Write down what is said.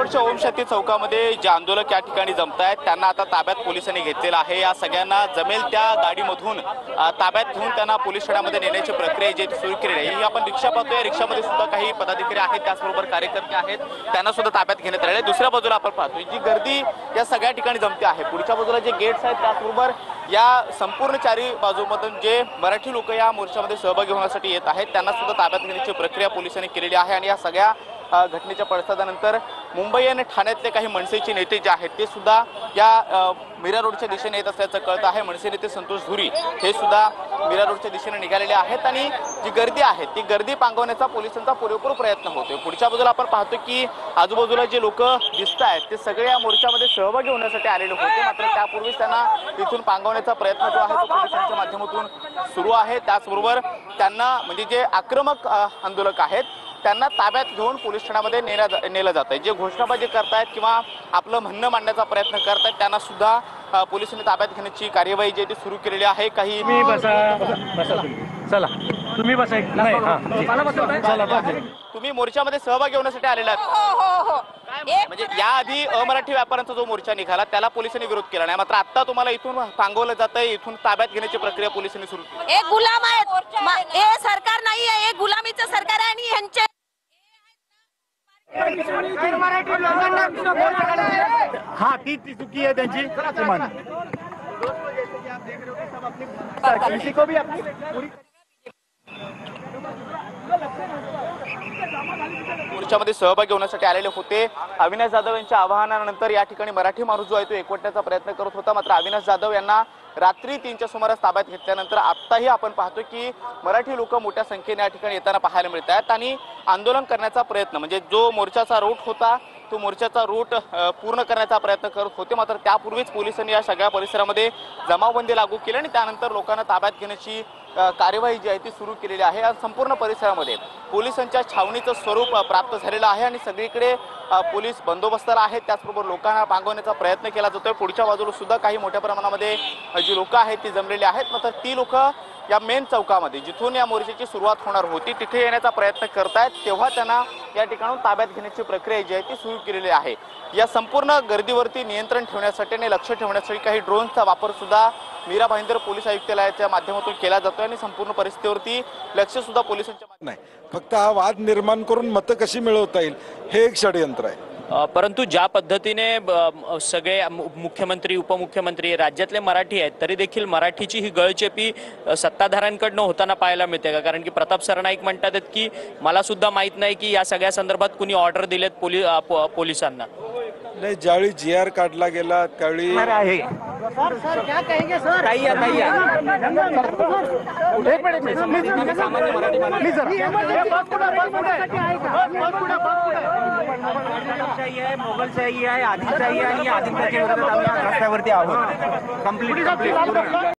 सिल्लोडच्या ओमशांती चौकामध्ये जे आंदोलक या ठिकाणी जमत आहेत त्यांना आता ताब्यात पोलिसांनी घेतलेलं आहे। या सगळ्यांना जमेल त्या गाडीमधून ताब्यात घेऊन त्यांना पोलीस ठाण्यामध्ये नेण्याची प्रक्रिया जी सुरू केलेली आहे। ही आपण रिक्षा पाहतोय, रिक्षामध्ये सुद्धा काही पदाधिकारी आहेत, त्याचबरोबर कार्यकर्ते आहेत, त्यांना सुद्धा ताब्यात घेण्यात आले। दुसऱ्या बाजूला आपण पाहतोय जी गर्दी या सगळ्या ठिकाणी जमते आहे। पुढच्या बाजूला जे गेट्स आहेत त्याचबरोबर या संपूर्ण चारी बाजूमधून जे मराठी लोक या मोर्चामध्ये सहभागी होण्यासाठी येत आहेत त्यांना सुद्धा ताब्यात घेण्याची प्रक्रिया पोलिसांनी केलेली आहे। आणि या सगळ्या घटनेच्या पडसादानंतर मुंबई आणि ठाण्यातले काही मनसेचे नेते जे आहेत ते सुद्धा या मीरा रोडच्या दिशेने येत असल्याचं कळतं आहे। मनसे नेते संतोष धुरी हे सुद्धा मीरा रोडच्या दिशेने निघालेले आहेत आणि जी गर्दी आहे ती गर्दी पांगवण्याचा पोलिसांचा पुरेपूर प्रयत्न होतोय। पुढच्या बाजूला आपण पाहतो की आजूबाजूला जे लोक दिसत आहेत ते सगळे या मोर्चामध्ये सहभागी होण्यासाठी आलेले होते, मात्र त्यापूर्वीच त्यांना इथून पांगवण्याचा प्रयत्न जो आहे तो पोलिसांच्या माध्यमातून सुरू आहे। त्याचबरोबर त्यांना म्हणजे जे आक्रमक आंदोलक आहेत त्यांना ताब्यात घेऊन पोलीस ठाण्यामध्ये नेलं जात आहे। जे घोषणाबाजी करतायत किंवा आपलं म्हणणं मांडण्याचा प्रयत्न करतायत त्यांना सुद्धा पोलिसांनी ताब्यात घेण्याची कार्यवाही जी ती सुरू केलेली आहे। काही तुम्ही मोर्चामध्ये सहभागी होण्यासाठी आलेला आहात म्हणजे याआधी अमराठी व्यापाऱ्यांचा जो मोर्चा निघाला त्याला पोलिसांनी विरोध केला नाही, मात्र आता तुम्हाला इथून पांगवलं जात आहे, इथून ताब्यात घेण्याची प्रक्रिया पोलिसांनी सुरू केली। एक गुलाम आहेत, हे सरकार नाही आहे, एक गुलामीचं सरकार आहे आणि यांचे हा ती चुकी आहे त्यांची। मोर्चामध्ये सहभागी होण्यासाठी आलेले होते। अविनाश जाधव यांच्या आवाहनानंतर या ठिकाणी मराठी माणूस जो आहे तो एकवटण्याचा प्रयत्न करत होता, मात्र अविनाश जाधव यांना रात्री 3च्या सुमारास ताब्यात घेतल्यानंतर आत्ताही आपण पाहतो की मराठी लोक मोठ्या संख्येने या ठिकाणी येताना पाहायला मिळत आहेत आणि आंदोलन करण्याचा प्रयत्न म्हणजे जो मोर्चाचा रूट होता तो मोर्चाचा रूट पूर्ण करण्याचा प्रयत्न करत होते, मात्र त्यापूर्वीच पोलिसांनी या सगळ्या परिसरामध्ये जमावबंदी लागू केली आणि त्यानंतर लोकांना ताब्यात घेण्याची कार्यवाही जी आहे ती सुरू केलेली आहे। या संपूर्ण परिसरामध्ये पोलिसांच्या छावणीचं स्वरूप प्राप्त झालेलं आहे आणि सगळीकडे पोलीस बंदोबस्ताला आहेत, त्याचबरोबर लोकांना पांगवण्याचा प्रयत्न केला जातोय। पुढच्या बाजूला सुद्धा काही मोठ्या प्रमाणामध्ये जी लोक आहेत ती जमलेली आहेत, मात्र ती लोक या मेन चौकामध्ये जिथून या मोर्चाची सुरुवात होणार होती तिथे येण्याचा प्रयत्न करतायत, तेव्हा त्यांना या ठिकाणाहून ताब्यात घेण्याची प्रक्रिया जी आहे ती सुरू केलेली आहे। या संपूर्ण गर्दीवरती नियंत्रण ठेवण्यासाठी आणि लक्ष ठेवण्यासाठी काही ड्रोनचा वापर सुद्धा मीरा भाईंदर पोलीस आयुक्तालयाच्या माध्यमातून केला जातोय आणि संपूर्ण परिस्थितीवरती लक्ष सुद्धा पोलिसांच्या नाही, फक्त हा वाद निर्माण करून मतं कशी मिळवता येईल हे एक षडयंत्र आहे। परंतु ज्या पद्धतीने सगळे मुख्यमंत्री उपमुख्यमंत्री राज्यातले मराठी आहेत तरी देखील मराठीची ही गळचेपी सत्ताधाऱ्यांकडनं होताना पाहायला मिळते का? कारण की प्रताप सरनाईक म्हणतात की मला सुद्धा माहित नाही की या सगळ्या संदर्भात कुणी ऑर्डर दिलेत पोलिसांना। नाही, ज्यावेळी GR काढला गेला त्यावेळी मोगलशाही आहे, आदिलशाही आहे आणि आदिलशाही विरोधात आम्ही रस्त्यावरती आहोत। कंप्लीट